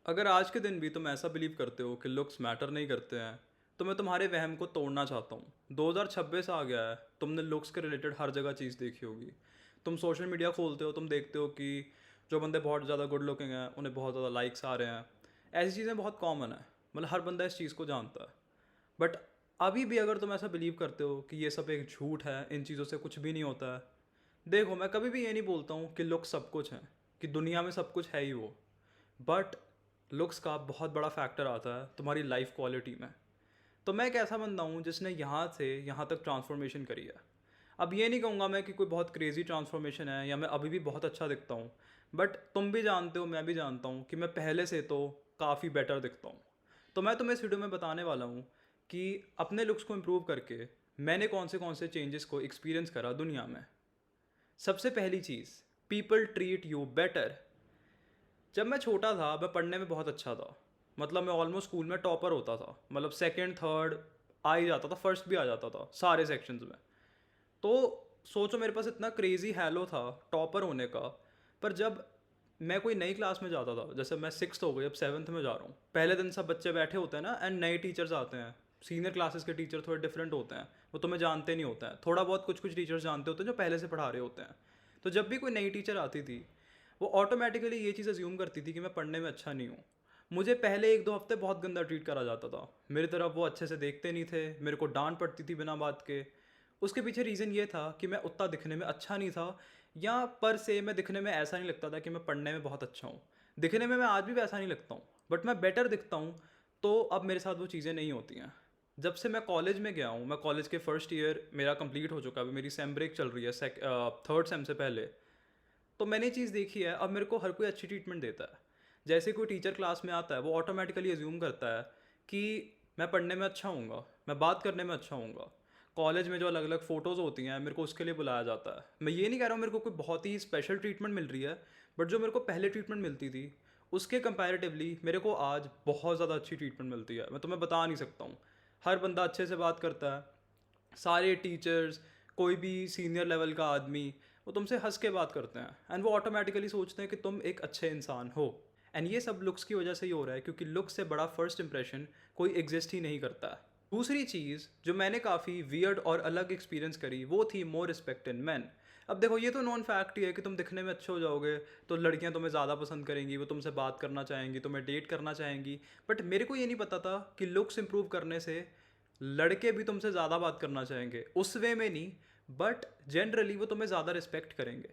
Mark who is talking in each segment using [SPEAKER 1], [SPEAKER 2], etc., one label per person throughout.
[SPEAKER 1] अगर आज के दिन भी तुम ऐसा बिलीव करते हो कि लुक्स मैटर नहीं करते हैं, तो मैं तुम्हारे वहम को तोड़ना चाहता हूँ। 2026 आ गया है, तुमने लुक्स के रिलेटेड हर जगह चीज़ देखी होगी। तुम सोशल मीडिया खोलते हो, तुम देखते हो कि जो बंदे बहुत ज़्यादा गुड लुकिंग हैं उन्हें बहुत ज़्यादा लाइक्स आ रहे हैं। ऐसी चीज़ें बहुत कॉमन है, मतलब हर बंदा इस चीज़ को जानता है। बट अभी भी अगर तुम ऐसा बिलीव करते हो कि ये सब एक झूठ है, इन चीज़ों से कुछ भी नहीं होता है। देखो, मैं कभी भी ये नहीं बोलता हूँ कि लुक्स सब कुछ है, कि दुनिया में सब कुछ है ही वो। बट लुक्स का बहुत बड़ा फैक्टर आता है तुम्हारी लाइफ क्वालिटी में। तो मैं एक ऐसा बंदा हूँ जिसने यहाँ से यहाँ तक ट्रांसफॉर्मेशन करी है। अब ये नहीं कहूँगा मैं कि कोई बहुत क्रेजी ट्रांसफॉर्मेशन है या मैं अभी भी बहुत अच्छा दिखता हूँ। बट तुम भी जानते हो, मैं भी जानता हूँ कि मैं पहले से तो काफ़ी बेटर दिखता हूँ। तो मैं तुम्हें इस वीडियो में बताने वाला हूँ कि अपने लुक्स को इम्प्रूव करके मैंने कौन से चेंजेस को एक्सपीरियंस करा दुनिया में। सबसे पहली चीज़, पीपल ट्रीट यू बेटर। जब मैं छोटा था मैं पढ़ने में बहुत अच्छा था। मतलब मैं ऑलमोस्ट स्कूल में टॉपर होता था, मतलब सेकंड थर्ड आ ही जाता था, फर्स्ट भी आ जाता था सारे सेक्शंस में। तो सोचो, मेरे पास इतना क्रेज़ी हैलो था टॉपर होने का। पर जब मैं कोई नई क्लास में जाता था, जैसे मैं सिक्स्थ हो गई, अब सेवन्थ में जा रहा हूँ, पहले दिन सब बच्चे बैठे होते हैं ना, एंड नए टीचर्स आते हैं। सीनियर क्लासेस के टीचर थोड़े डिफरेंट होते हैं, वो तुम्हें जानते नहीं होते हैं, थोड़ा बहुत कुछ कुछ टीचर्स जानते होते हैं जो पहले से पढ़ा रहे होते हैं। तो जब भी कोई नई टीचर आती थी, वो ऑटोमेटिकली ये चीज़ अज्यूम करती थी कि मैं पढ़ने में अच्छा नहीं हूँ। मुझे पहले एक दो हफ्ते बहुत गंदा ट्रीट करा जाता था, मेरी तरफ वो अच्छे से देखते नहीं थे, मेरे को डांट पड़ती थी बिना बात के। उसके पीछे रीज़न ये था कि मैं उतना दिखने में अच्छा नहीं था, या पर से मैं दिखने में ऐसा नहीं लगता था कि मैं पढ़ने में बहुत अच्छा हूँ। दिखने में मैं आज भी वैसा नहीं लगता हूँ, बट मैं बेटर दिखता हूँ। तो अब मेरे साथ वो चीज़ें नहीं होती हैं। जब से मैं कॉलेज में गया हूँ, मैं कॉलेज के फर्स्ट ईयर मेरा कंप्लीट हो चुका है, अभी मेरी सेम ब्रेक चल रही है थर्ड सेम से पहले। तो मैंने चीज़ देखी है, अब मेरे को हर कोई अच्छी ट्रीटमेंट देता है। जैसे कोई टीचर क्लास में आता है, वो ऑटोमेटिकली अज्यूम करता है कि मैं पढ़ने में अच्छा हूँगा, मैं बात करने में अच्छा हूँगा। कॉलेज में जो अलग अलग फ़ोटोज़ होती हैं, मेरे को उसके लिए बुलाया जाता है। मैं ये नहीं कह रहा हूँ मेरे को कोई बहुत ही स्पेशल ट्रीटमेंट मिल रही है, बट जो मेरे को पहले ट्रीटमेंट मिलती थी उसके कंपैरेटिवली मेरे को आज बहुत ज़्यादा अच्छी ट्रीटमेंट मिलती है। मैं तुम्हें बता नहीं सकता हूँ। हर बंदा अच्छे से बात करता है, सारे टीचर्स, कोई भी सीनियर लेवल का आदमी, वो तुमसे हंस के बात करते हैं, एंड वो ऑटोमेटिकली सोचते हैं कि तुम एक अच्छे इंसान हो। एंड ये सब लुक्स की वजह से ही हो रहा है, क्योंकि लुक्स से बड़ा फर्स्ट इंप्रेशन कोई एग्जिस्ट ही नहीं करता है। दूसरी चीज़ जो मैंने काफ़ी वियर्ड और अलग एक्सपीरियंस करी, वो थी मोर रिस्पेक्ट इन मैन। अब देखो, ये तो नॉन फैक्ट ही है कि तुम दिखने में अच्छे हो जाओगे तो लड़कियां तुम्हें ज़्यादा पसंद करेंगी, वो तुमसे बात करना चाहेंगी, तुम्हें डेट करना चाहेंगी। बट मेरे को ये नहीं पता था कि लुक्स इंप्रूव करने से लड़के भी तुमसे ज़्यादा बात करना चाहेंगे, उस वे में नहीं, बट जनरली वो तुम्हें ज़्यादा रिस्पेक्ट करेंगे।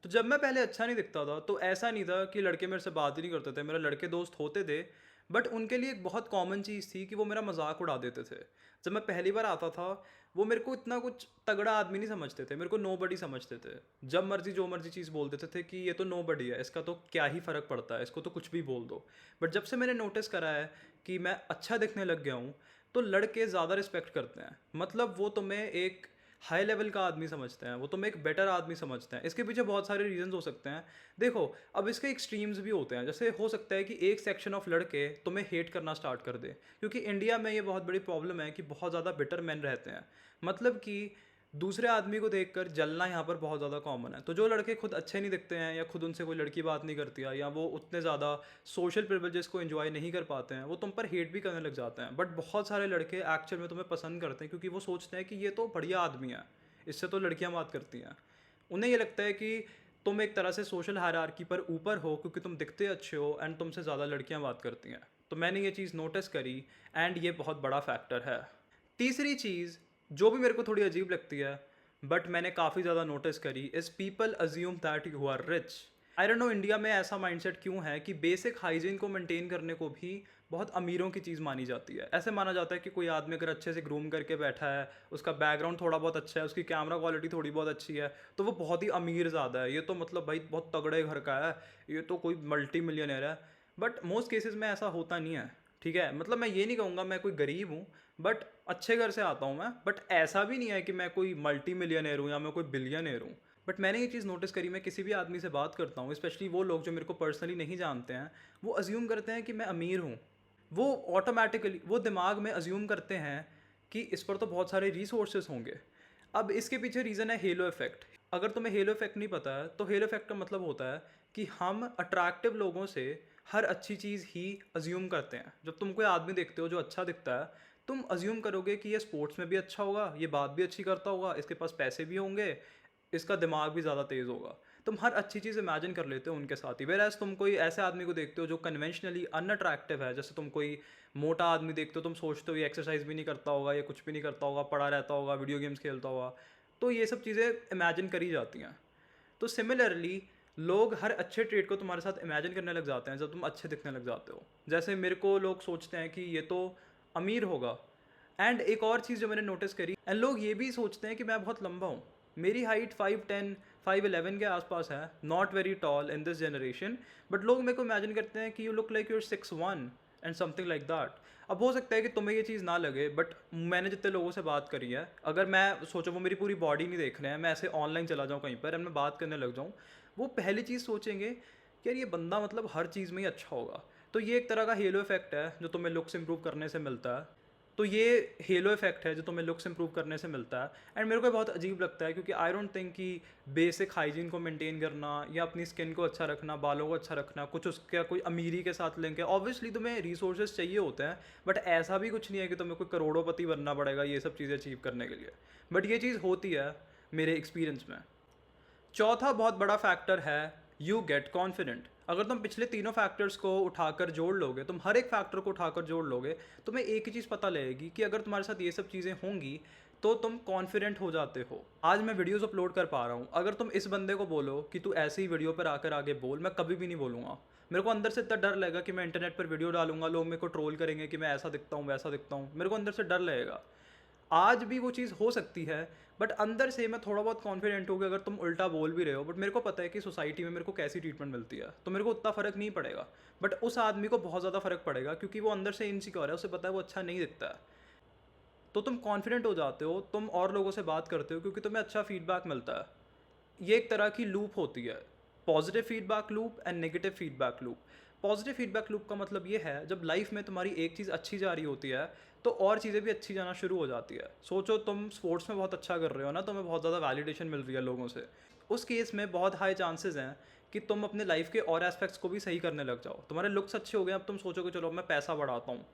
[SPEAKER 1] तो जब मैं पहले अच्छा नहीं दिखता था तो ऐसा नहीं था कि लड़के मेरे से बात ही नहीं करते थे, मेरे लड़के दोस्त होते थे। बट उनके लिए एक बहुत कॉमन चीज़ थी कि वो मेरा मजाक उड़ा देते थे। जब मैं पहली बार आता था, वो मेरे को इतना कुछ तगड़ा आदमी नहीं समझते थे, मेरे को नो बडी समझते थे। जब मर्जी जो मर्जी चीज़ बोल देते थे कि ये तो नो बडी है, इसका तो क्या ही फ़र्क पड़ता है, इसको तो कुछ भी बोल दो। बट जब से मैंने नोटिस करा है कि मैं अच्छा दिखने लग गया हूँ, तो लड़के ज़्यादा रिस्पेक्ट करते हैं। मतलब वो तुम्हें एक हाई लेवल का आदमी समझते हैं, वो तुम्हें एक बेटर आदमी समझते हैं। इसके पीछे बहुत सारे रीजंस हो सकते हैं। देखो, अब इसके एक्सट्रीम्स भी होते हैं। जैसे हो सकता है कि एक सेक्शन ऑफ लड़के तुम्हें हेट करना स्टार्ट कर दे, क्योंकि इंडिया में ये बहुत बड़ी प्रॉब्लम है कि बहुत ज़्यादा बिटर मैन रहते हैं। मतलब कि दूसरे आदमी को देखकर जलना यहाँ पर बहुत ज़्यादा कॉमन है। तो जो लड़के खुद अच्छे नहीं दिखते हैं, या खुद उनसे कोई लड़की बात नहीं करती है, या वो उतने ज़्यादा सोशल प्रिविलेजेस को एंजॉय नहीं कर पाते हैं, वो तुम पर हेट भी करने लग जाते हैं। बट बहुत सारे लड़के एक्चुअल में तुम्हें पसंद करते हैं, क्योंकि वो सोचते हैं कि ये तो बढ़िया आदमी है, इससे तो लड़कियां बात करती हैं। उन्हें ये लगता है कि तुम एक तरह से सोशल हायरार्की पर ऊपर हो, क्योंकि तुम दिखते अच्छे हो एंड तुमसे ज़्यादा लड़कियां बात करती हैं। तो मैंने ये चीज़ नोटिस करी, एंड ये बहुत बड़ा फैक्टर है। तीसरी चीज़ जो भी मेरे को थोड़ी अजीब लगती है, बट मैंने काफ़ी ज़्यादा नोटिस करी, is people assume that you are rich. I don't know India में ऐसा माइंडसेट क्यों है कि बेसिक हाइजीन को मेंटेन करने को भी बहुत अमीरों की चीज़ मानी जाती है। ऐसे माना जाता है कि कोई आदमी अगर अच्छे से ग्रूम करके बैठा है, उसका बैकग्राउंड थोड़ा बहुत अच्छा है, उसकी कैमरा क्वालिटी थोड़ी बहुत अच्छी है, तो वो बहुत ही अमीर ज़्यादा है, ये तो मतलब भाई बहुत तगड़े घर का है, ये तो कोई मल्टी मिलियनर है। बट मोस्ट केसेस में ऐसा होता नहीं है। ठीक है, मतलब मैं ये नहीं कहूँगा मैं कोई गरीब हूँ, बट अच्छे घर से आता हूँ मैं। बट ऐसा भी नहीं है कि मैं कोई मल्टी मिलियनर हूँ या मैं कोई बिलियनर हूँ। बट मैंने ये चीज़ नोटिस करी, मैं किसी भी आदमी से बात करता हूँ, स्पेशली वो लोग जो मेरे को पर्सनली नहीं जानते हैं, वो अज्यूम करते हैं कि मैं अमीर हूँ। वो ऑटोमेटिकली वो दिमाग में अज्यूम करते हैं कि इस पर तो बहुत सारे रिसोर्सेज होंगे। अब इसके पीछे रीज़न है हेलो इफेक्ट। अगर तुम्हें हेलो इफेक्ट नहीं पता है, तो हेलो इफेक्ट का मतलब होता है कि हम अट्रैक्टिव लोगों से हर अच्छी चीज़ ही अज्यूम करते हैं। जब तुम कोई आदमी देखते हो जो अच्छा दिखता है, तुम अज्यूम करोगे कि ये स्पोर्ट्स में भी अच्छा होगा, ये बात भी अच्छी करता होगा, इसके पास पैसे भी होंगे, इसका दिमाग भी ज़्यादा तेज़ होगा। तुम हर अच्छी चीज़ इमेजिन कर लेते हो उनके साथ ही। वेयरएज़ तुम कोई ऐसे आदमी को देखते हो जो कन्वेंशनली अनअट्रैक्टिव है, जैसे तुम कोई मोटा आदमी देखते हो, तुम सोचते हो ये एक्सरसाइज भी नहीं करता होगा, ये कुछ भी नहीं करता होगा, पड़ा रहता होगा, वीडियो गेम्स खेलता होगा। तो ये सब चीज़ें इमेजिन करी जाती हैं। तो सिमिलरली लोग हर अच्छे ट्रेट को तुम्हारे साथ इमेजिन करने लग जाते हैं जब तुम अच्छे दिखने लग जाते हो। जैसे मेरे को लोग सोचते हैं कि ये तो अमीर होगा। एंड एक और चीज़ जो मैंने नोटिस करी, एंड लोग ये भी सोचते हैं कि मैं बहुत लंबा हूँ। मेरी हाइट 5'10", 5'11" के आसपास है, not very tall in this generation, but लोग मेरे को इमेजिन करते हैं कि you look like your 6'1" and something like that. अब हो सकता है कि तुम्हें ये चीज़ ना लगे, बट मैंने जितने लोगों से बात करी है, अगर मैं सोचो वो मेरी पूरी बॉडी नहीं देख रहे हैं, मैं ऐसे ऑनलाइन चला जाऊँ कहीं पर एंड मैं बात करने लग जाऊँ, वो पहली चीज़ सोचेंगे कि यार ये बंदा मतलब हर चीज़ में ही अच्छा होगा। तो ये एक तरह का हेलो इफेक्ट है जो तुम्हें लुक्स इंप्रूव करने से मिलता है। तो ये हेलो इफेक्ट है जो तुम्हें लुक्स इंप्रूव करने से मिलता है। एंड मेरे को ये बहुत अजीब लगता है, क्योंकि आई डोंट थिंक कि बेसिक हाइजीन को मेंटेन करना या अपनी स्किन को अच्छा रखना, बालों को अच्छा रखना, कुछ उसका कोई अमीरी के साथ लिंक है। ऑब्वियसली तुम्हें रिसोर्सेज चाहिए होते हैं, बट ऐसा भी कुछ नहीं है कि तुम्हें कोई करोड़ोंपति बनना पड़ेगा ये सब चीज़ें अचीव करने के लिए। बट ये चीज़ होती है मेरे एक्सपीरियंस में। चौथा बहुत बड़ा फैक्टर है यू गेट कॉन्फिडेंट। अगर तुम पिछले तीनों फैक्टर्स को उठाकर जोड़ लोगे, तुम हर एक फैक्टर को उठाकर जोड़ लोगे, तुम्हें एक ही चीज़ पता लगेगी कि अगर तुम्हारे साथ ये सब चीज़ें होंगी तो तुम कॉन्फिडेंट हो जाते हो। आज मैं वीडियोस अपलोड कर पा रहा हूँ, अगर तुम इस बंदे को बोलो कि तू ऐसे ही वीडियो पर आकर आगे बोल, मैं कभी भी नहीं बोलूँगा। मेरे को अंदर से इतना डर लगेगा कि मैं इंटरनेट पर वीडियो डालूंगा, लोग मेरे को ट्रोल करेंगे कि मैं ऐसा दिखता हूँ वैसा दिखता हूँ, मेरे को अंदर से डर लगेगा। आज भी वो चीज़ हो सकती है, बट अंदर से मैं थोड़ा बहुत कॉन्फिडेंट हूँ कि अगर तुम उल्टा बोल भी रहे हो, बट मेरे को पता है कि सोसाइटी में मेरे को कैसी ट्रीटमेंट मिलती है, तो मेरे को उतना फ़र्क नहीं पड़ेगा। बट उस आदमी को बहुत ज़्यादा फ़र्क पड़ेगा, क्योंकि वो अंदर से इनसिक्योर है, उसे पता है वो अच्छा नहीं दिखता है। तो तुम कॉन्फिडेंट हो जाते हो, तुम और लोगों से बात करते हो क्योंकि तुम्हें अच्छा फीडबैक मिलता है। ये एक तरह की लूप होती है, positive feedback loop and negative feedback loop. Positive feedback loop का मतलब ये है, जब लाइफ में तुम्हारी एक चीज़ अच्छी जा रही होती है तो और चीज़ें भी अच्छी जाना शुरू हो जाती है। सोचो तुम स्पोर्ट्स में बहुत अच्छा कर रहे हो ना, तुम्हें बहुत ज़्यादा वैलिडेशन मिल रही है लोगों से। उस केस में बहुत हाई चांसेस हैं कि तुम अपने लाइफ के और एस्पेक्ट्स को भी सही करने लग जाओ। तुम्हारे लुक्स अच्छे हो गए, अब तुम सोचोगे चलो अब मैं पैसा बढ़ाता हूँ।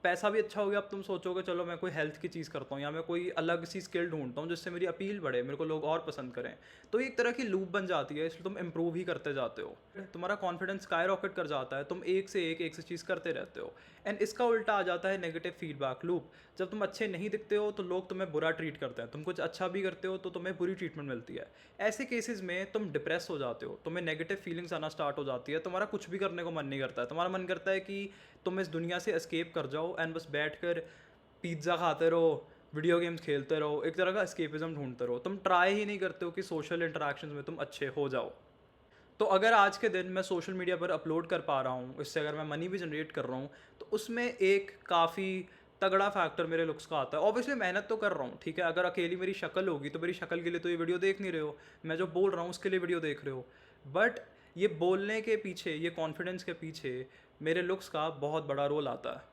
[SPEAKER 1] पैसा भी अच्छा हो गया, अब तुम सोचोगे चलो मैं कोई हेल्थ की चीज़ करता हूँ या मैं कोई अलग सी स्किल ढूंढता हूँ जिससे मेरी अपील बढ़े, मेरे को लोग और पसंद करें। तो ये एक तरह की लूप बन जाती है, इसलिए तुम इंप्रूव ही करते जाते हो, तुम्हारा कॉन्फिडेंस स्काई रॉकेट कर जाता है, तुम एक से चीज़ करते रहते हो। एंड इसका उल्टा आ जाता है नेगेटिव फीडबैक लूप। जब तुम अच्छे नहीं दिखते हो तो लोग तुम्हें बुरा ट्रीट करते हैं, तुम कुछ अच्छा भी करते हो तो तुम्हें बुरी ट्रीटमेंट मिलती है। ऐसे केसेस में तुम डिप्रेस हो जाते हो, तुम्हें नेगेटिव फीलिंग्स आना स्टार्ट हो जाती है, तुम्हारा कुछ भी करने को मन नहीं करता है, तुम्हारा मन करता है कि तुम इस दुनिया से एस्केप कर जाओ एंड बस बैठ कर पिज़्ज़ा खाते रहो, वीडियो गेम्स खेलते रहो, एक तरह का एस्केपिज्म ढूंढते रहो। तुम ट्राई ही नहीं करते हो कि सोशल इंटरेक्शंस में तुम अच्छे हो जाओ। तो अगर आज के दिन मैं सोशल मीडिया पर अपलोड कर पा रहा हूँ, इससे अगर मैं मनी भी जनरेट कर रहा हूँ, तो उसमें एक काफ़ी तगड़ा फैक्टर मेरे लुक्स का आता है। ऑब्वियसली मेहनत तो कर रहा हूँ, ठीक है, अगर अकेली मेरी शक्ल होगी तो मेरी शक्ल के लिए तो ये वीडियो देख नहीं रहे हो, मैं जो बोल रहा हूँ उसके लिए वीडियो देख रहे हो। बट ये बोलने के पीछे, ये कॉन्फिडेंस के पीछे मेरे लुक्स का बहुत बड़ा रोल आता है।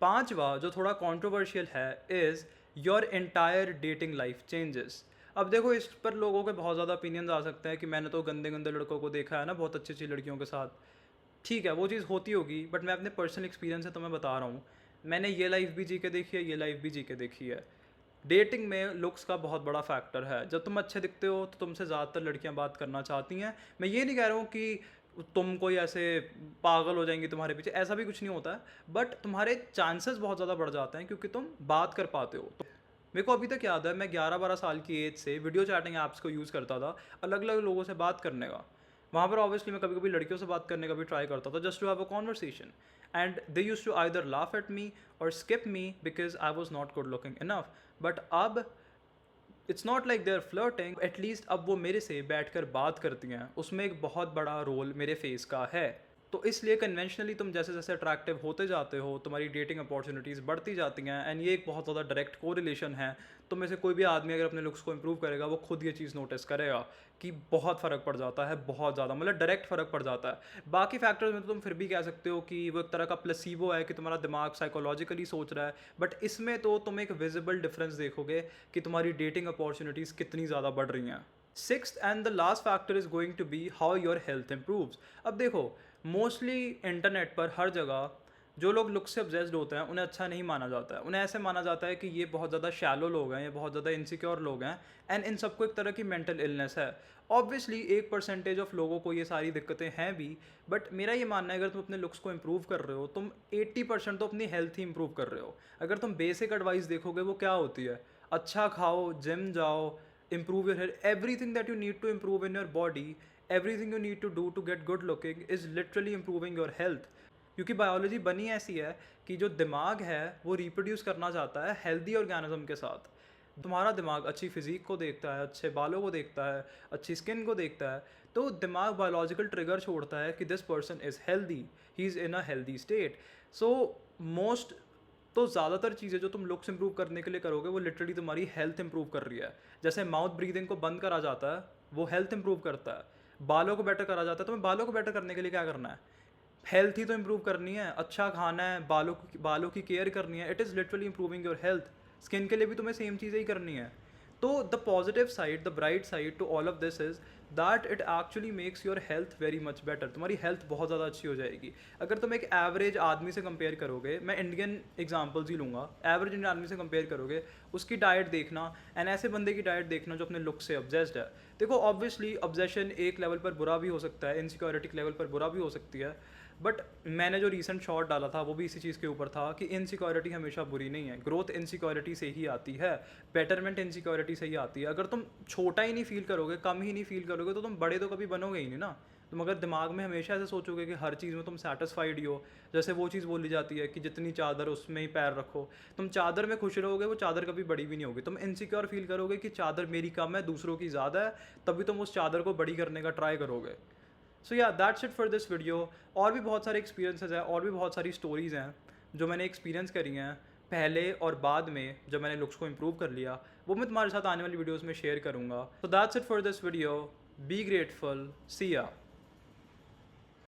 [SPEAKER 1] पांचवा जो थोड़ा कंट्रोवर्शियल है is your entire dating life changes. अब देखो इस पर लोगों के बहुत ज़्यादा ओपिनियंस आ सकते हैं कि मैंने तो गंदे गंदे लड़कों को देखा है ना बहुत अच्छी अच्छी लड़कियों के साथ। ठीक है, वो चीज़ होती होगी, बट मैं अपने पर्सनल एक्सपीरियंस से तुम्हें बता रहा हूँ। मैंने ये लाइफ भी जी के देखी है, ये लाइफ भी जी के देखी है। डेटिंग में लुक्स का बहुत बड़ा फैक्टर है। जब तुम अच्छे दिखते हो तो तुमसे ज़्यादातर लड़कियां बात करना चाहती हैं। मैं ये नहीं कह रहा हूँ कि तुम कोई ऐसे पागल हो जाएंगी तुम्हारे पीछे, ऐसा भी कुछ नहीं होता है, बट तुम्हारे चांसेस बहुत ज़्यादा बढ़ जाते हैं क्योंकि तुम बात कर पाते हो। तो मेरे को अभी तक याद है, मैं 11-12 साल की एज से वीडियो चैटिंग ऐप्स को यूज़ करता था अलग अलग लोगों से बात करने का। वहाँ पर ऑब्वियसली मैं कभी कभी लड़कियों से बात करने का भी ट्राई करता था, just to have a conversation. And they use to either laugh at me और skip me because I was not good looking enough. But अब it's not like they are flirting, at least अब वो मेरे से बैठ कर बात करती हैं, उसमें एक बहुत बड़ा रोल मेरे फेस का है। तो इसलिए कन्वेंशनली तुम जैसे जैसे अट्रैक्टिव होते जाते हो, तुम्हारी डेटिंग अपॉर्चुनिटीज़ बढ़ती जाती हैं। एंड ये एक बहुत ज़्यादा डायरेक्ट कोरिलेशन है। तुम में से कोई भी आदमी अगर अपने लुक्स को इंप्रूव करेगा, वो खुद ये चीज़ नोटिस करेगा कि बहुत फ़र्क पड़ जाता है, बहुत ज़्यादा, मतलब डायरेक्ट फ़र्क पड़ जाता है। बाकी फैक्टर्स में तो तुम फिर भी कह सकते हो कि वो एक तरह का प्लेसिबो है कि तुम्हारा दिमाग साइकोलॉजिकली सोच रहा है, बट इसमें तो तुम एक विजिबल डिफरेंस देखोगे कि तुम्हारी डेटिंग अपॉर्चुनिटीज़ कितनी ज़्यादा बढ़ रही हैं। Sixth and the last factor is going to be how your health improves. अब देखो, मोस्टली इंटरनेट पर हर जगह जो लोग लुक से ऑब्सेस्ड होते हैं उन्हें अच्छा नहीं माना जाता है, उन्हें ऐसे माना जाता है कि ये बहुत ज़्यादा शैलो लोग हैं, ये बहुत ज़्यादा इनसिक्योर लोग हैं, एंड इन सबको एक तरह की मेंटल इलनेस है। ऑब्वियसली एक परसेंटेज ऑफ लोगों को ये सारी दिक्कतें हैं भी, बट मेरा ये मानना है अगर तुम अपने लुक्स को इम्प्रूव कर रहे हो, तुम 80% तो अपनी हेल्थ ही इम्प्रूव कर रहे हो। अगर तुम बेसिक एडवाइस देखोगे वो क्या होती है, अच्छा खाओ, जिम जाओ, improve your health, everything that you need to improve in your body, everything you need to do to get good looking is literally improving your health। क्योंकि बायोलॉजी बनी ऐसी है कि जो दिमाग है वो रिप्रोड्यूस करना चाहता है हेल्दी ऑर्गेनिज्म के साथ। तुम्हारा दिमाग अच्छी फिजिक को देखता है, अच्छे बालों को देखता है, अच्छी स्किन को देखता है, तो दिमाग बायोलॉजिकल ट्रिगर छोड़ता है कि this person is healthy, he is in a healthy state. So most तो ज़्यादातर चीज़ें जो तुम लुक्स इंप्रूव करने के लिए करोगे वो लिटरली तुम्हारी हेल्थ इंप्रूव कर रही है। जैसे माउथ ब्रीदिंग को बंद करा जाता है, वो हेल्थ इंप्रूव करता है। बालों को बेटर करा जाता है, तुम्हें बालों को बेटर करने के लिए क्या करना है, हेल्थ ही तो इंप्रूव करनी है, अच्छा खाना है, बालों की केयर करनी है। It is literally improving your health. Skin के लिए भी तुम्हें सेम चीज़ें ही करनी है। तो the positive side, the bright side to all of this is that it actually makes your health very much better. तुम्हारी हेल्थ बहुत ज़्यादा अच्छी हो जाएगी। अगर तुम एक एवरेज आदमी से कंपेयर करोगे, मैं इंडियन एग्जांपल्स ही लूँगा, एवरेज इंडियन आदमी से कंपेयर करोगे, उसकी डाइट देखना एंड ऐसे बंदे की डाइट देखना जो अपने लुक से ऑब्सेस्ड है। देखो ऑब्वियसली ऑब्जेशन एक लेवल पर बुरा भी हो सकता है, इनसिक्योरिटी के लेवल पर बुरा भी हो सकती है, बट मैंने जो रीसेंट शॉट डाला था वो भी इसी चीज़ के ऊपर था कि इनसिक्योरिटी हमेशा बुरी नहीं है। ग्रोथ इनसिक्योरिटी से ही आती है, बेटरमेंट इनसिक्योरिटी से ही आती है। अगर तुम छोटा ही नहीं फील करोगे, कम ही नहीं फील करोगे, तो तुम बड़े तो कभी बनोगे ही नहीं ना। तुम अगर दिमाग में हमेशा ऐसे सोचोगे कि हर चीज़ में तुम सेटिस्फाइड ही हो, जैसे वो चीज़ बोली जाती है कि जितनी चादर उसमें ही पैर रखो, तुम चादर में खुश रहोगे, वो चादर कभी बड़ी भी नहीं होगी। तुम इनसिक्योर फील करोगे कि चादर मेरी कम है, दूसरों की ज़्यादा है, तभी तुम उस चादर को बड़ी करने का ट्राई करोगे। सो या that's it for this video. और भी बहुत सारे एक्सपीरियंसेस हैं, और भी बहुत सारी स्टोरीज़ हैं जो मैंने एक्सपीरियंस करी हैं पहले और बाद में, जब मैंने लुक्स को इम्प्रूव कर लिया, वो मैं तुम्हारे साथ आने वाली वीडियोज़ में शेयर करूँगा। So that's it for this video. Be grateful, see या।